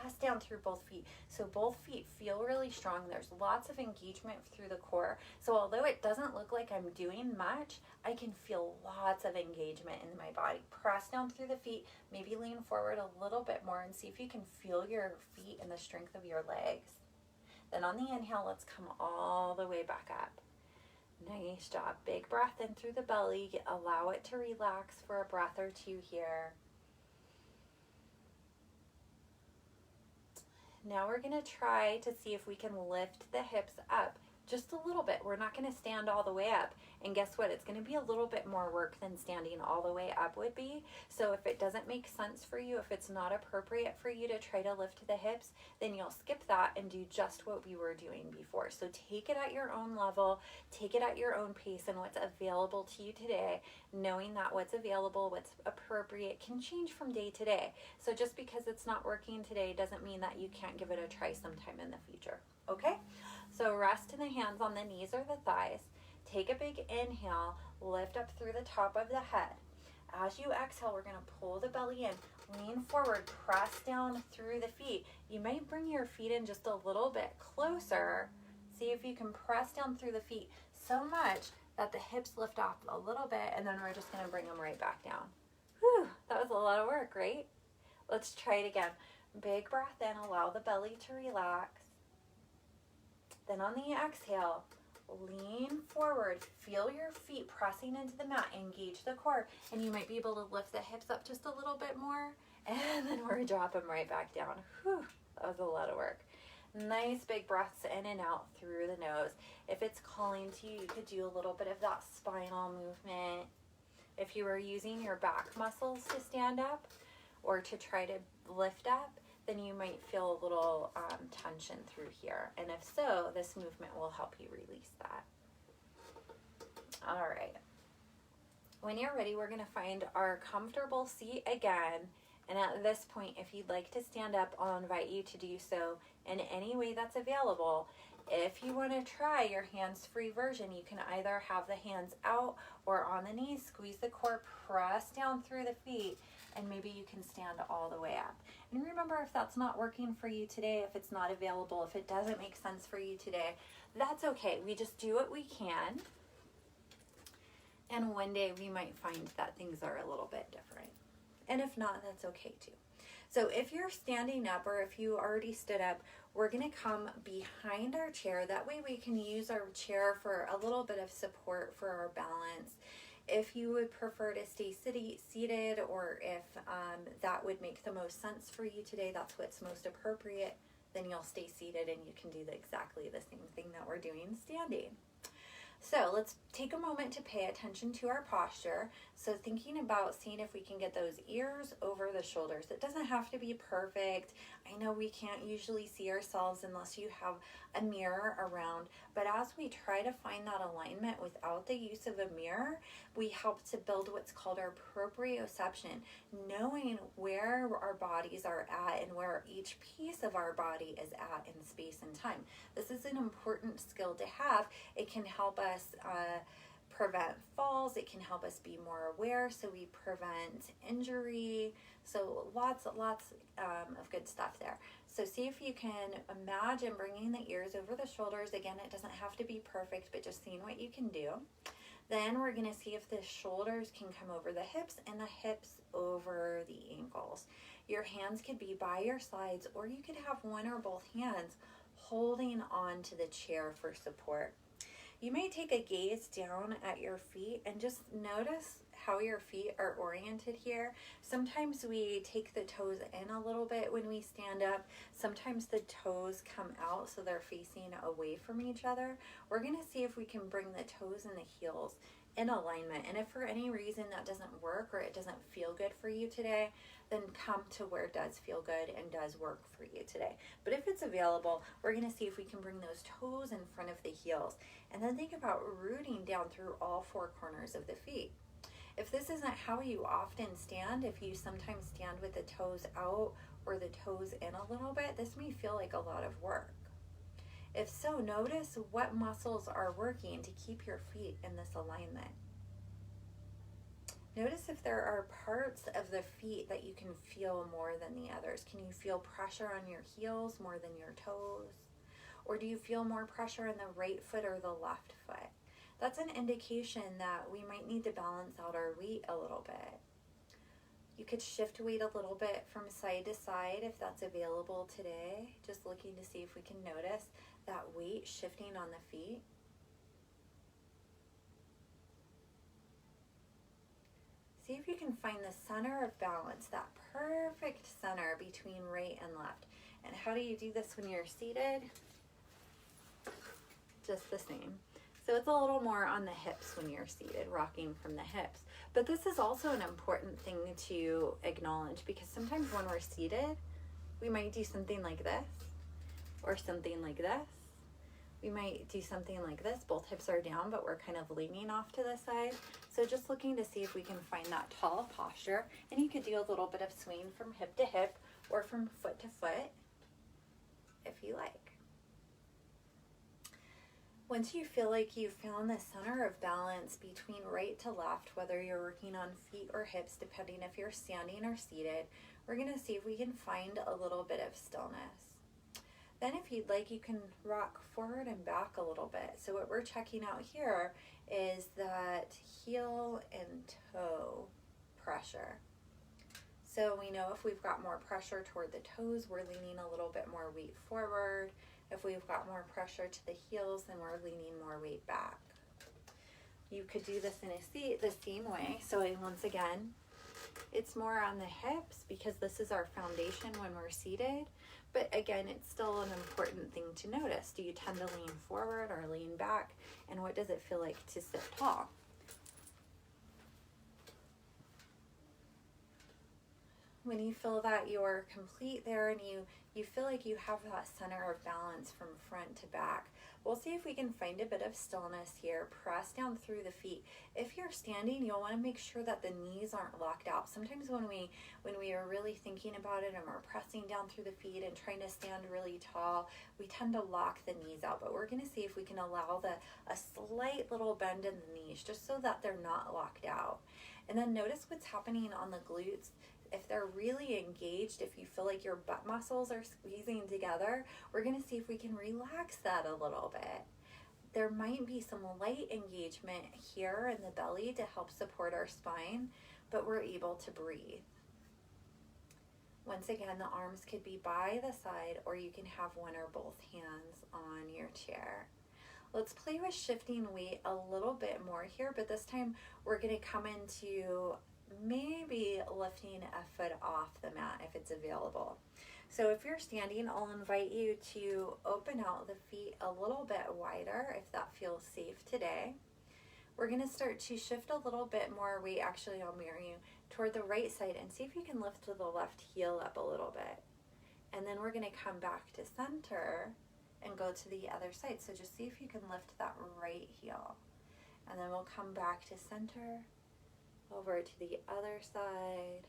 press down through both feet. So both feet feel really strong. There's lots of engagement through the core. So although it doesn't look like I'm doing much, I can feel lots of engagement in my body. Press down through the feet, maybe lean forward a little bit more and see if you can feel your feet and the strength of your legs. Then on the inhale, let's come all the way back up. Nice job. Big breath in through the belly. Allow it to relax for a breath or two here. Now we're going to try to see if we can lift the hips up just a little bit. We're not going to stand all the way up. And guess what? It's going to be a little bit more work than standing all the way up would be. So if it doesn't make sense for you, if it's not appropriate for you to try to lift the hips, then you'll skip that and do just what we were doing before. So take it at your own level, take it at your own pace and what's available to you today, knowing that what's available, what's appropriate can change from day to day. So just because it's not working today doesn't mean that you can't give it a try sometime in the future. Okay? So rest in the hands on the knees or the thighs. Take a big inhale, lift up through the top of the head. As you exhale, we're going to pull the belly in, lean forward, press down through the feet. You might bring your feet in just a little bit closer. See if you can press down through the feet so much that the hips lift off a little bit, and then we're just going to bring them right back down. Whew, that was a lot of work, right? Let's try it again. Big breath in, allow the belly to relax. Then on the exhale, lean forward, feel your feet pressing into the mat, engage the core, and you might be able to lift the hips up just a little bit more, and then we're dropping right back down. Whew, that was a lot of work. Nice big breaths in and out through the nose. If it's calling to you, you could do a little bit of that spinal movement. If you were using your back muscles to stand up or to try to lift up, then you might feel a little tension through here. And if so, this movement will help you release that. All right. When you're ready, we're going to find our comfortable seat again. And at this point, if you'd like to stand up, I'll invite you to do so in any way that's available. If you want to try your hands-free version, you can either have the hands out or on the knees, squeeze the core, press down through the feet, and maybe you can stand all the way up. And remember, if that's not working for you today, if it's not available, if it doesn't make sense for you today, that's okay. We just do what we can. And one day we might find that things are a little bit different. And if not, that's okay too. So if you're standing up or if you already stood up, we're going to come behind our chair. That way we can use our chair for a little bit of support for our balance. If you would prefer to stay seated, or if that would make the most sense for you today, that's what's most appropriate, then you'll stay seated and you can do exactly the same thing that we're doing standing. So let's take a moment to pay attention to our posture. So thinking about seeing if we can get those ears over the shoulders. It doesn't have to be perfect. I know we can't usually see ourselves unless you have a mirror around, but as we try to find that alignment without the use of a mirror, we help to build what's called our proprioception, knowing where our bodies are at and where each piece of our body is at in space and time. This is an important skill to have. It can help us prevent falls. It can help us be more aware so we prevent injury. So lots of good stuff there. So see if you can imagine bringing the ears over the shoulders. Again, it doesn't have to be perfect, but just seeing what you can do. Then we're going to see if the shoulders can come over the hips and the hips over the ankles. Your hands could be by your sides, or you could have one or both hands holding on to the chair for support. You may take a gaze down at your feet and just notice how your feet are oriented here. Sometimes we take the toes in a little bit when we stand up. Sometimes the toes come out so they're facing away from each other. We're going to see if we can bring the toes and the heels in alignment. And if for any reason that doesn't work or it doesn't feel good for you today, then come to where it does feel good and does work for you today. But if it's available, we're going to see if we can bring those toes in front of the heels. And then think about rooting down through all four corners of the feet. If this isn't how you often stand, if you sometimes stand with the toes out or the toes in a little bit, this may feel like a lot of work. If so, notice what muscles are working to keep your feet in this alignment. Notice if there are parts of the feet that you can feel more than the others. Can you feel pressure on your heels more than your toes? Or do you feel more pressure in the right foot or the left foot? That's an indication that we might need to balance out our weight a little bit. You could shift weight a little bit from side to side if that's available today. Just looking to see if we can notice that weight shifting on the feet. See see if you can find the center of balance, that perfect center between right and left. And how do you do this when you're seated? Just the same. So it's a little more on the hips when you're seated, rocking from the hips. But this is also an important thing to acknowledge, because sometimes when we're seated, we might do something like this or something like this. We might do something like this. Both hips are down, but we're kind of leaning off to the side. So just looking to see if we can find that tall posture. And you could do a little bit of swing from hip to hip or from foot to foot if you like. Once you feel like you've found the center of balance between right to left, whether you're working on feet or hips, depending if you're standing or seated, we're going to see if we can find a little bit of stillness. Then if you'd like, you can rock forward and back a little bit. So what we're checking out here is that heel and toe pressure. So we know if we've got more pressure toward the toes, we're leaning a little bit more weight forward. If we've got more pressure to the heels, then we're leaning more weight back. You could do this in a seat the same way. So once again, it's more on the hips because this is our foundation when we're seated. But again, it's still an important thing to notice. Do you tend to lean forward or lean back? And what does it feel like to sit tall? When you feel that you're complete there and you feel like you have that center of balance from front to back, we'll see if we can find a bit of stillness here. Press down through the feet. If you're standing, you'll want to make sure that the knees aren't locked out. Sometimes when we are really thinking about it and we're pressing down through the feet and trying to stand really tall, we tend to lock the knees out. But we're going to see if we can allow a slight little bend in the knees just so that they're not locked out. And then notice what's happening on the glutes. If they're really engaged, if you feel like your butt muscles are squeezing together, we're going to see if we can relax that a little bit. There might be some light engagement here in the belly to help support our spine, but we're able to breathe. Once again, the arms could be by the side, or you can have one or both hands on your chair. Let's play with shifting weight a little bit more here, but this time we're going to come into maybe lifting a foot off the mat if it's available. So if you're standing, I'll invite you to open out the feet a little bit wider if that feels safe today. We're going to start to shift a little bit more weight. Actually, I'll mirror you toward the right side and see if you can lift the left heel up a little bit. And then we're going to come back to center and go to the other side. So just see if you can lift that right heel. And then we'll come back to center, over to the other side.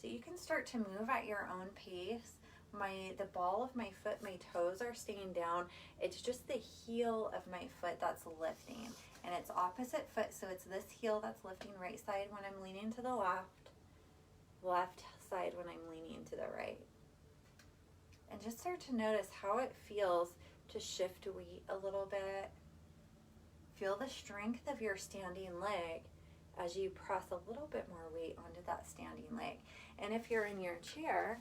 So you can start to move at your own pace. The ball of my foot, my toes are staying down. It's just the heel of my foot that's lifting. And it's opposite foot, so it's this heel that's lifting right side when I'm leaning to the left side when I'm leaning to the right. And just start to notice how it feels to shift weight a little bit. Feel the strength of your standing leg as you press a little bit more weight onto that standing leg. And if you're in your chair,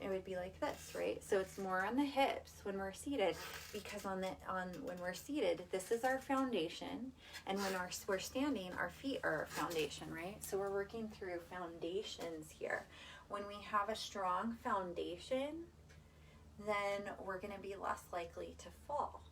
it would be like this, right? So it's more on the hips when we're seated, because when we're seated, this is our foundation, and when we're standing, our feet are our foundation, right? So we're working through foundations here. When we have a strong foundation, then we're going to be less likely to fall.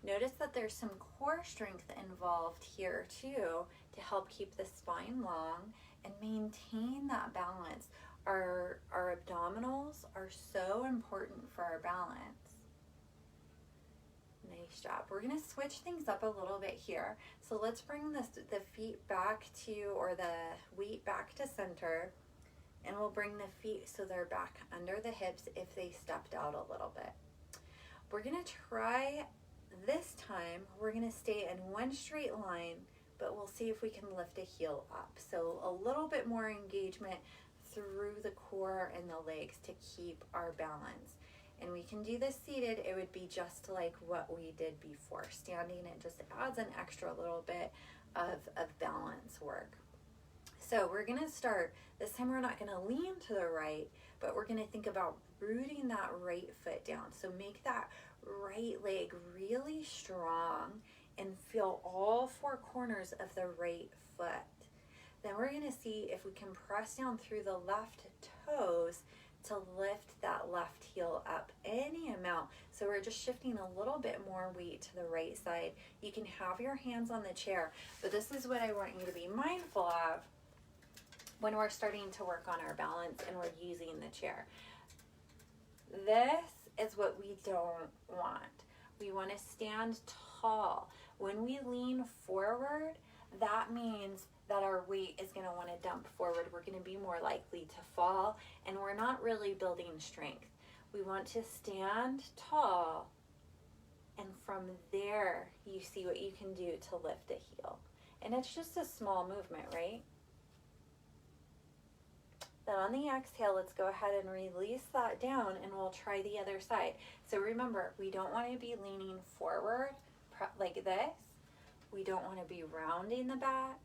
Notice that there's some core strength involved here too to help keep the spine long and maintain that balance. Our abdominals are so important for our balance. Nice job. We're going to switch things up a little bit here. So let's bring the feet back to, or the weight back to center, and we'll bring the feet so they're back under the hips if they stepped out a little bit. We're going to try this time, we're going to stay in one straight line, but we'll see if we can lift a heel up. So a little bit more engagement through the core and the legs to keep our balance. And we can do this seated. It would be just like what we did before. Standing, it just adds an extra little bit of balance work. So we're going to start, this time we're not going to lean to the right, but we're going to think about rooting that right foot down. So make that right leg really strong and feel all four corners of the right foot. Then we're going to see if we can press down through the left toes to lift that left heel up any amount. So we're just shifting a little bit more weight to the right side. You can have your hands on the chair, but this is what I want you to be mindful of when we're starting to work on our balance and we're using the chair. This is what we don't want. We want to stand tall. When we lean forward, that means that our weight is going to want to dump forward. We're going to be more likely to fall, and we're not really building strength. We want to stand tall, and from there, you see what you can do to lift a heel. And it's just a small movement, right? Then on the exhale, let's go ahead and release that down, and we'll try the other side. So remember, we don't want to be leaning forward like this. We don't want to be rounding the back,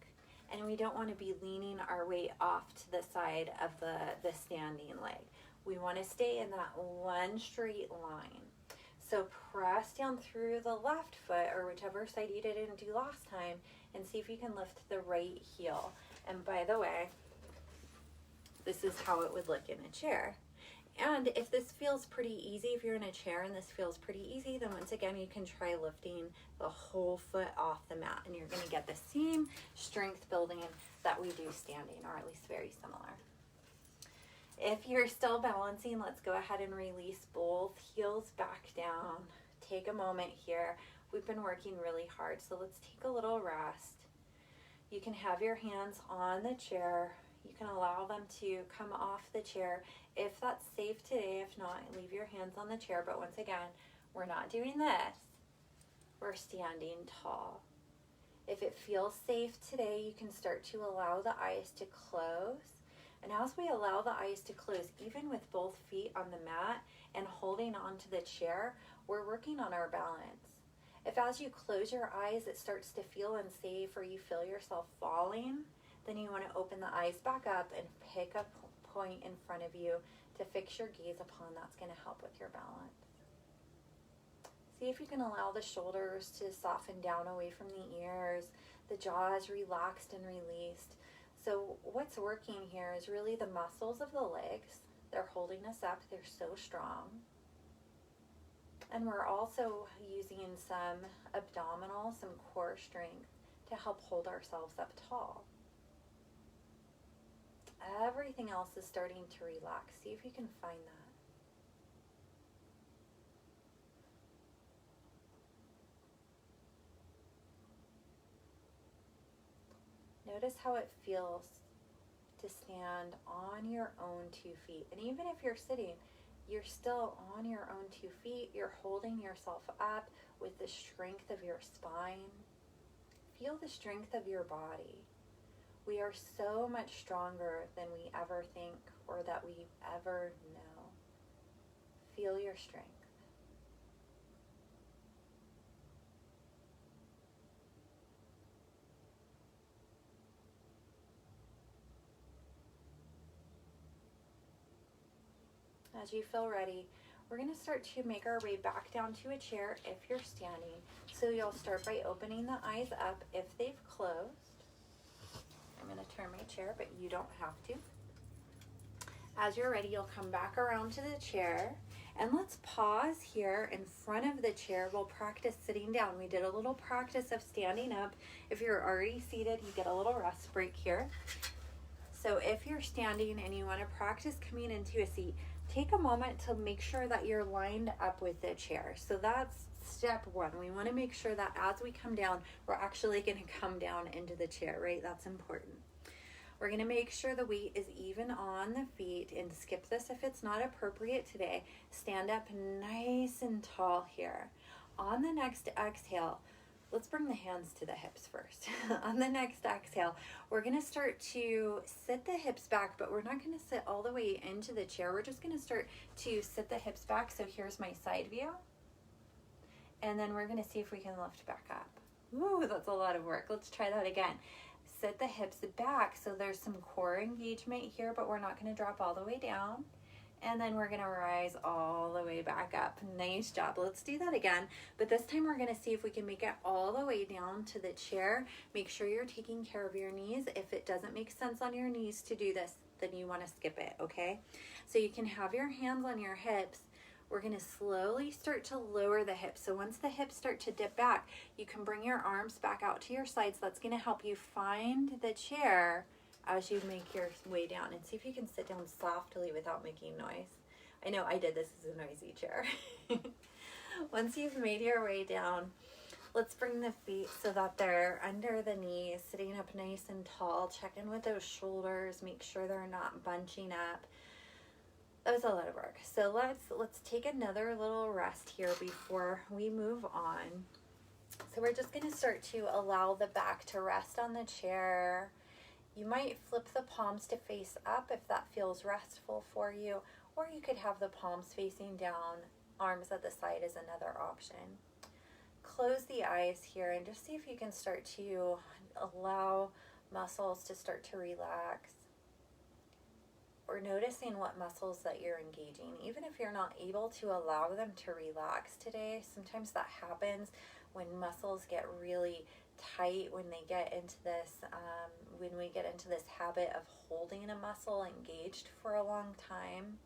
and we don't want to be leaning our weight off to the side of the standing leg. We want to stay in that one straight line. So press down through the left foot, or whichever side you didn't do last time, and see if you can lift the right heel. And by the way, this is how it would look in a chair. And if this feels pretty easy, if you're in a chair and this feels pretty easy, then once again, you can try lifting the whole foot off the mat, and you're going to get the same strength building that we do standing, or at least very similar. If you're still balancing, let's go ahead and release both heels back down. Take a moment here. We've been working really hard, so let's take a little rest. You can have your hands on the chair. You can allow them to come off the chair if that's safe today. If not, leave your hands on the chair. But once again, we're not doing this. We're standing tall. If it feels safe today, you can start to allow the eyes to close. And as we allow the eyes to close, even with both feet on the mat and holding onto the chair, we're working on our balance. If as you close your eyes, it starts to feel unsafe or you feel yourself falling, then you want to open the eyes back up and pick a point in front of you to fix your gaze upon. That's going to help with your balance. See if you can allow the shoulders to soften down away from the ears, the jaw is relaxed and released. So what's working here is really the muscles of the legs. They're holding us up. They're so strong. And we're also using some abdominal, some core strength to help hold ourselves up tall. Everything else is starting to relax. See if you can find that. Notice how it feels to stand on your own 2 feet. And even if you're sitting, you're still on your own 2 feet. You're holding yourself up with the strength of your spine. Feel the strength of your body. We are so much stronger than we ever think or that we ever know. Feel your strength. As you feel ready, we're going to start to make our way back down to a chair if you're standing. So you'll start by opening the eyes up if they've closed. I'm going to turn my chair, but you don't have to. As you're ready, you'll come back around to the chair. And let's pause here in front of the chair. We'll practice sitting down. We did a little practice of standing up. If you're already seated, you get a little rest break here. So if you're standing and you want to practice coming into a seat, take a moment to make sure that you're lined up with the chair. So that's step one. We want to make sure that as we come down, we're actually going to come down into the chair, right? That's important. We're going to make sure the weight is even on the feet, and skip this if it's not appropriate today. Stand up nice and tall here. On the next exhale, let's bring the hands to the hips first. On the next exhale, we're going to start to sit the hips back, but we're not going to sit all the way into the chair. We're just going to start to sit the hips back. So here's my side view. And then we're going to see if we can lift back up. Ooh, that's a lot of work. Let's try that again. Sit the hips back so there's some core engagement here, but we're not going to drop all the way down. And then we're gonna rise all the way back up. Nice job. Let's do that again. But this time we're gonna see if we can make it all the way down to the chair. Make sure you're taking care of your knees. If it doesn't make sense on your knees to do this, then you wanna skip it, okay? So you can have your hands on your hips. We're gonna slowly start to lower the hips. So once the hips start to dip back, you can bring your arms back out to your sides. That's gonna help you find the chair as you make your way down, and see if you can sit down softly without making noise. I know I did, this is a noisy chair. Once you've made your way down, let's bring the feet so that they're under the knees, sitting up nice and tall. Check in with those shoulders, make sure they're not bunching up. That was a lot of work. So let's take another little rest here before we move on. So we're just gonna start to allow the back to rest on the chair. You might flip the palms to face up if that feels restful for you, or you could have the palms facing down, arms at the side is another option. Close the eyes here and just see if you can start to allow muscles to start to relax. Or noticing what muscles that you're engaging. Even if you're not able to allow them to relax today, sometimes that happens when muscles get really tight, when they get into this when we get into this habit of holding a muscle engaged for a long time,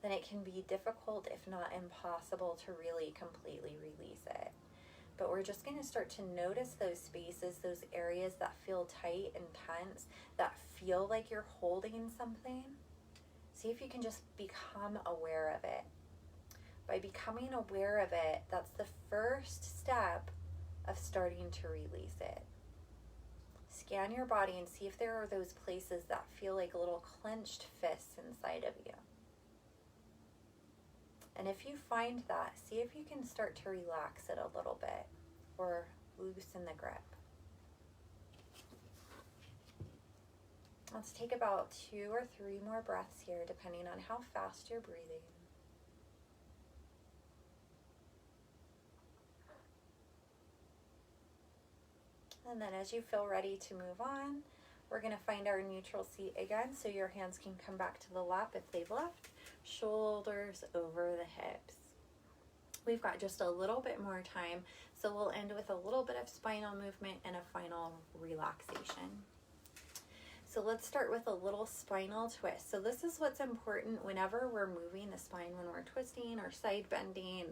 then it can be difficult, if not impossible, to really completely release it. But we're just going to start to notice those spaces, those areas that feel tight and tense, that feel like you're holding something. See if you can just become aware of it. By becoming aware of it, that's the first step of starting to release it. Scan your body and see if there are those places that feel like little clenched fists inside of you. And if you find that, see if you can start to relax it a little bit or loosen the grip. Let's take about 2 or 3 more breaths here, depending on how fast you're breathing. And then as you feel ready to move on, we're going to find our neutral seat again, so your hands can come back to the lap if they've left, shoulders over the hips. We've got just a little bit more time, so we'll end with a little bit of spinal movement and a final relaxation. So let's start with a little spinal twist. So this is what's important whenever we're moving the spine, when we're twisting or side bending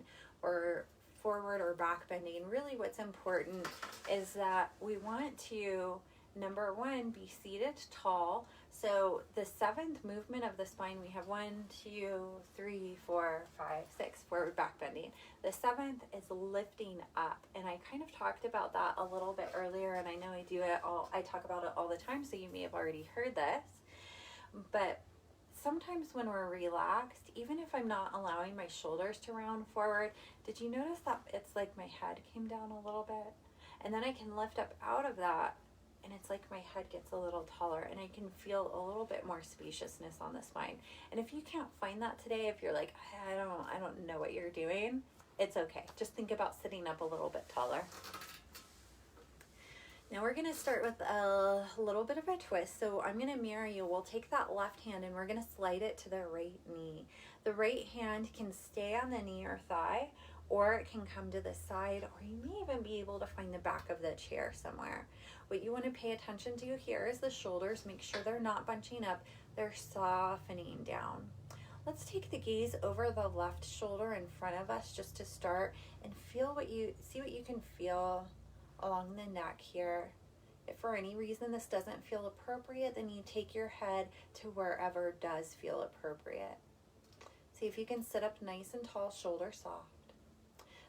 or forward or back bending. Really what's important is that we want to, number one, be seated tall. So the 7th movement of the spine, we have 1, 2, 3, 4, 5, 6, forward back bending. The 7th is lifting up, and I kind of talked about that a little bit earlier, and I know I talk about it all the time, so you may have already heard this. But sometimes when we're relaxed, even if I'm not allowing my shoulders to round forward, did you notice that it's like my head came down a little bit? And then I can lift up out of that, and it's like my head gets a little taller, and I can feel a little bit more spaciousness on the spine. And if you can't find that today, if you're like, I don't know what you're doing, it's okay. Just think about sitting up a little bit taller. Now we're going to start with a little bit of a twist. So I'm going to mirror you. We'll take that left hand and we're going to slide it to the right knee. The right hand can stay on the knee or thigh, or it can come to the side, or you may even be able to find the back of the chair somewhere. What you want to pay attention to here is the shoulders. Make sure they're not bunching up. They're softening down. Let's take the gaze over the left shoulder in front of us just to start, and see what you can feel along the neck here. If for any reason this doesn't feel appropriate, then you take your head to wherever does feel appropriate. See if you can sit up nice and tall, shoulder soft.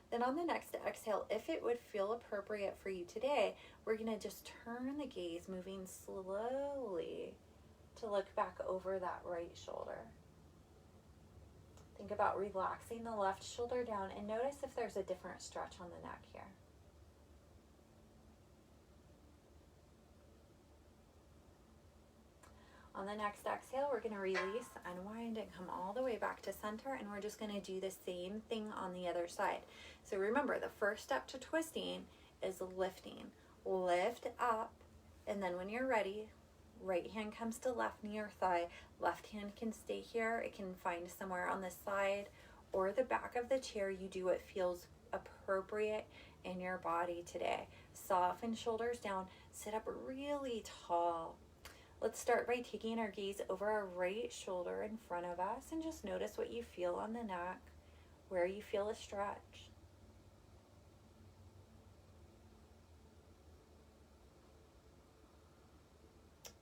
Then on the next exhale, if it would feel appropriate for you today, we're going to just turn the gaze, moving slowly to look back over that right shoulder. Think about relaxing the left shoulder down and notice if there's a different stretch on the neck here. On the next exhale, we're going to release, unwind, and come all the way back to center, and we're just going to do the same thing on the other side. So remember, the first step to twisting is lifting. Lift up, and then when you're ready, Right hand comes to left knee or thigh. Left hand can stay here. It can find somewhere on the side or the back of the chair. You do what feels appropriate in your body today. Soften shoulders down. Sit up really tall. Let's start by taking our gaze over our right shoulder in front of us and just notice what you feel on the neck, where you feel a stretch.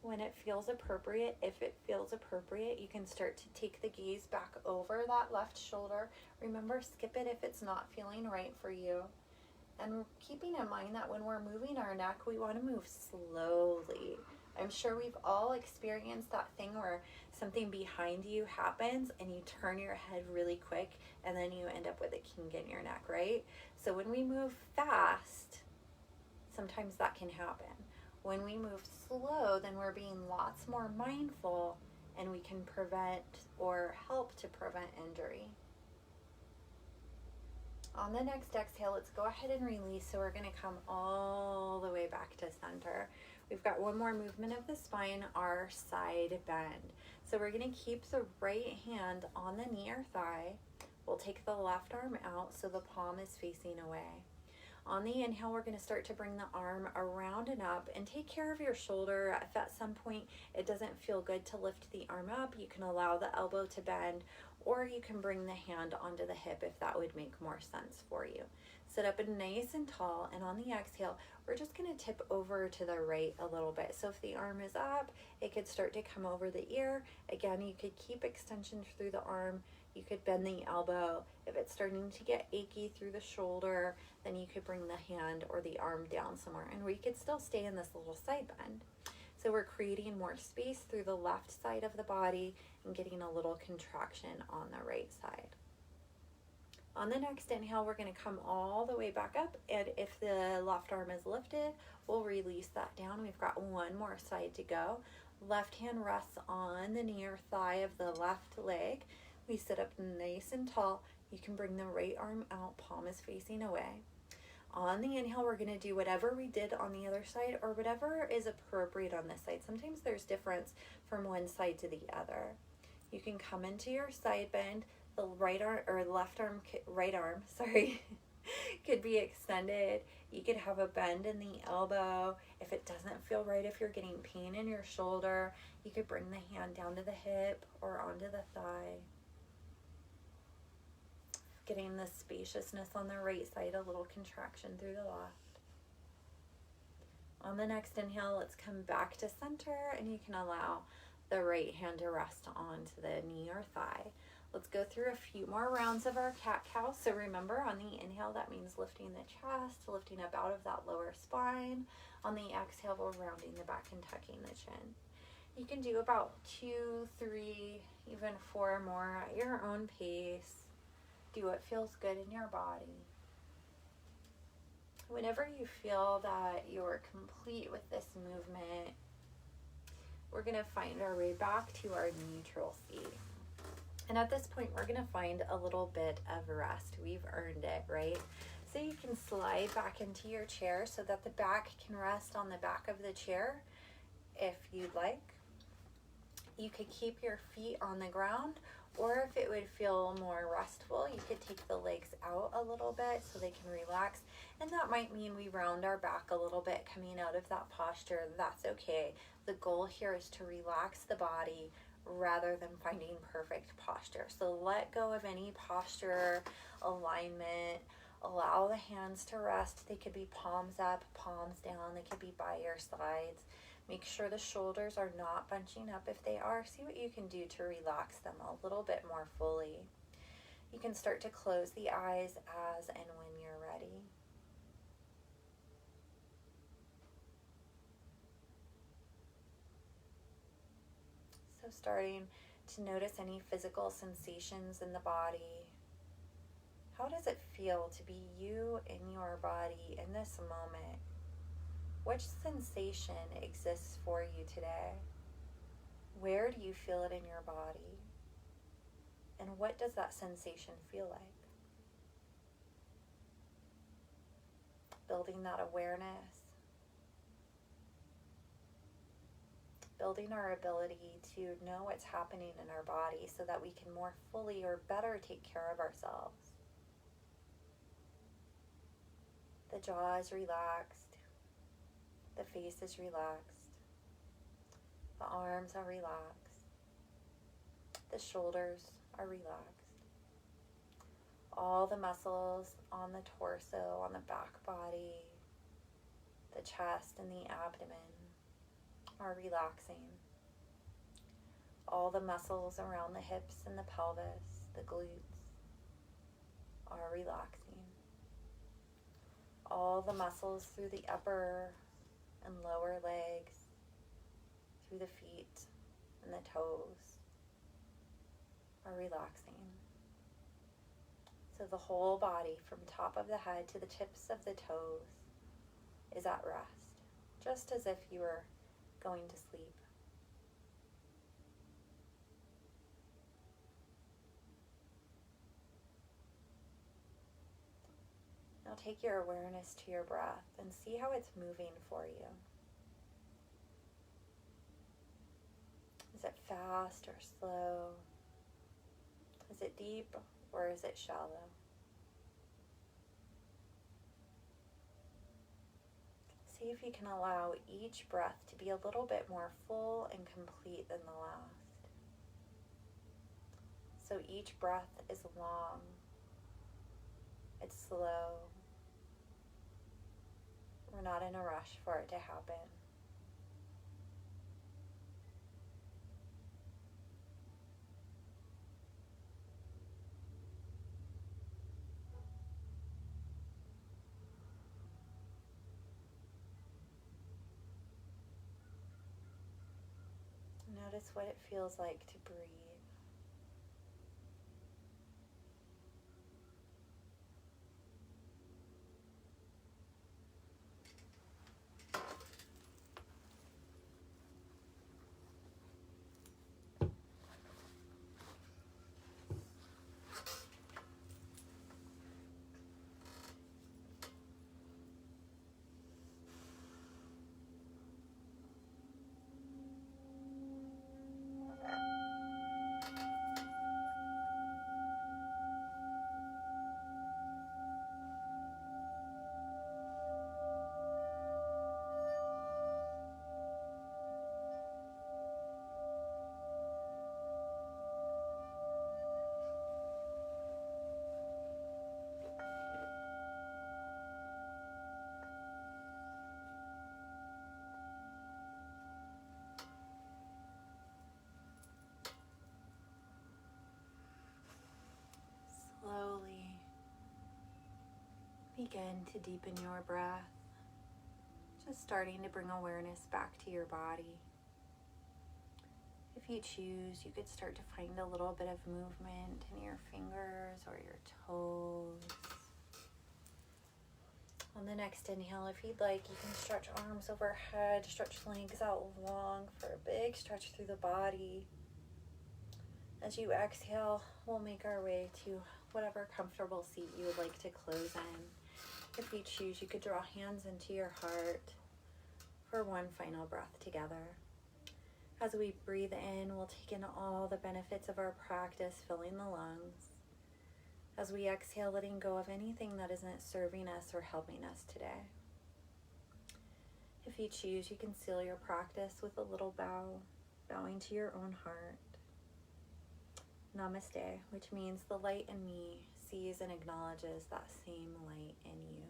When it feels appropriate, if it feels appropriate, you can start to take the gaze back over that left shoulder. Remember, skip it if it's not feeling right for you. And keeping in mind that when we're moving our neck, we want to move slowly. I'm sure we've all experienced that thing where something behind you happens and you turn your head really quick and then you end up with a kink in your neck, right? So when we move fast, sometimes that can happen. When we move slow, then we're being lots more mindful and we can prevent or help to prevent injury. On the next exhale, let's go ahead and release. So we're going to come all the way back to center. We've got one more movement of the spine, our side bend. So we're going to keep the right hand on the knee or thigh. We'll take the left arm out so the palm is facing away. On the inhale, we're going to start to bring the arm around and up and take care of your shoulder. If at some point it doesn't feel good to lift the arm up, you can allow the elbow to bend, or you can bring the hand onto the hip if that would make more sense for you. Sit up and nice and tall, and on the exhale, we're just going to tip over to the right a little bit. So if the arm is up, it could start to come over the ear. Again, you could keep extension through the arm. You could bend the elbow. If it's starting to get achy through the shoulder, then you could bring the hand or the arm down somewhere, and we could still stay in this little side bend. So we're creating more space through the left side of the body and getting a little contraction on the right side. On the next inhale, we're going to come all the way back up, and if the left arm is lifted, we'll release that down. We've got one more side to go. Left hand rests on the knee or thigh of the left leg. We sit up nice and tall. You can bring the right arm out, palm is facing away. On the inhale, we're going to do whatever we did on the other side or whatever is appropriate on this side. Sometimes there's difference from one side to the other. You can come into your side bend. The right arm or right arm, could be extended. You could have a bend in the elbow. If it doesn't feel right, if you're getting pain in your shoulder, you could bring the hand down to the hip or onto the thigh. Getting the spaciousness on the right side, a little contraction through the left. On the next inhale, let's come back to center, and you can allow the right hand to rest onto the knee or thigh. Let's go through a few more rounds of our cat-cow. So remember, on the inhale, that means lifting the chest, lifting up out of that lower spine. On the exhale, we're rounding the back and tucking the chin. You can do about 2, 3, even 4 more at your own pace. Do what feels good in your body. Whenever you feel that you're complete with this movement, we're going to find our way back to our neutral seat. And at this point, we're going to find a little bit of rest. We've earned it, right? So you can slide back into your chair so that the back can rest on the back of the chair if you'd like. You could keep your feet on the ground, or if it would feel more restful, you could take the legs out a little bit so they can relax. And that might mean we round our back a little bit coming out of that posture. That's okay. The goal here is to relax the body rather than finding perfect posture. So let go of any posture, alignment. Allow the hands to rest. They could be palms up, palms down. They could be by your sides. Make sure the shoulders are not bunching up. If they are, see what you can do to relax them a little bit more fully. You can start to close the eyes as and when you're ready. So starting to notice any physical sensations in the body. How does it feel to be you in your body in this moment? Which sensation exists for you today? Where do you feel it in your body? And what does that sensation feel like? Building that awareness. building our ability to know what's happening in our body so that we can more fully or better take care of ourselves. The jaw is relaxed. The face is relaxed. The arms are relaxed. The shoulders are relaxed. All the muscles on the torso, on the back body, the chest and the abdomen are relaxing. All the muscles around the hips and the pelvis, the glutes, are relaxing. All the muscles through the upper and lower legs, through the feet and the toes, are relaxing. So the whole body, from top of the head to the tips of the toes, is at rest, just as if you were going to sleep. Now take your awareness to your breath and see how it's moving for you. Is it fast or slow? Is it deep or is it shallow? See if you can allow each breath to be a little bit more full and complete than the last. So each breath is long, it's slow. We're not in a rush for it to happen. Notice what it feels like to breathe. Slowly begin to deepen your breath, just starting to bring awareness back to your body. If you choose, you could start to find a little bit of movement in your fingers or your toes. On the next inhale, if you'd like, you can stretch arms overhead, stretch legs out long for a big stretch through the body. As you exhale, we'll make our way to whatever comfortable seat you would like to close in. If you choose, you could draw hands into your heart for one final breath together. As we breathe in, we'll take in all the benefits of our practice, filling the lungs. As we exhale, letting go of anything that isn't serving us or helping us today. If you choose, you can seal your practice with a little bow, bowing to your own heart. Namaste, which means the light in me sees and acknowledges that same light in you.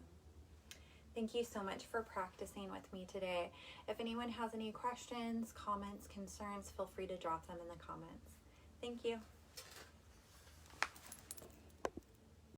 Thank you so much for practicing with me today. If anyone has any questions, comments, concerns, feel free to drop them in the comments. Thank you.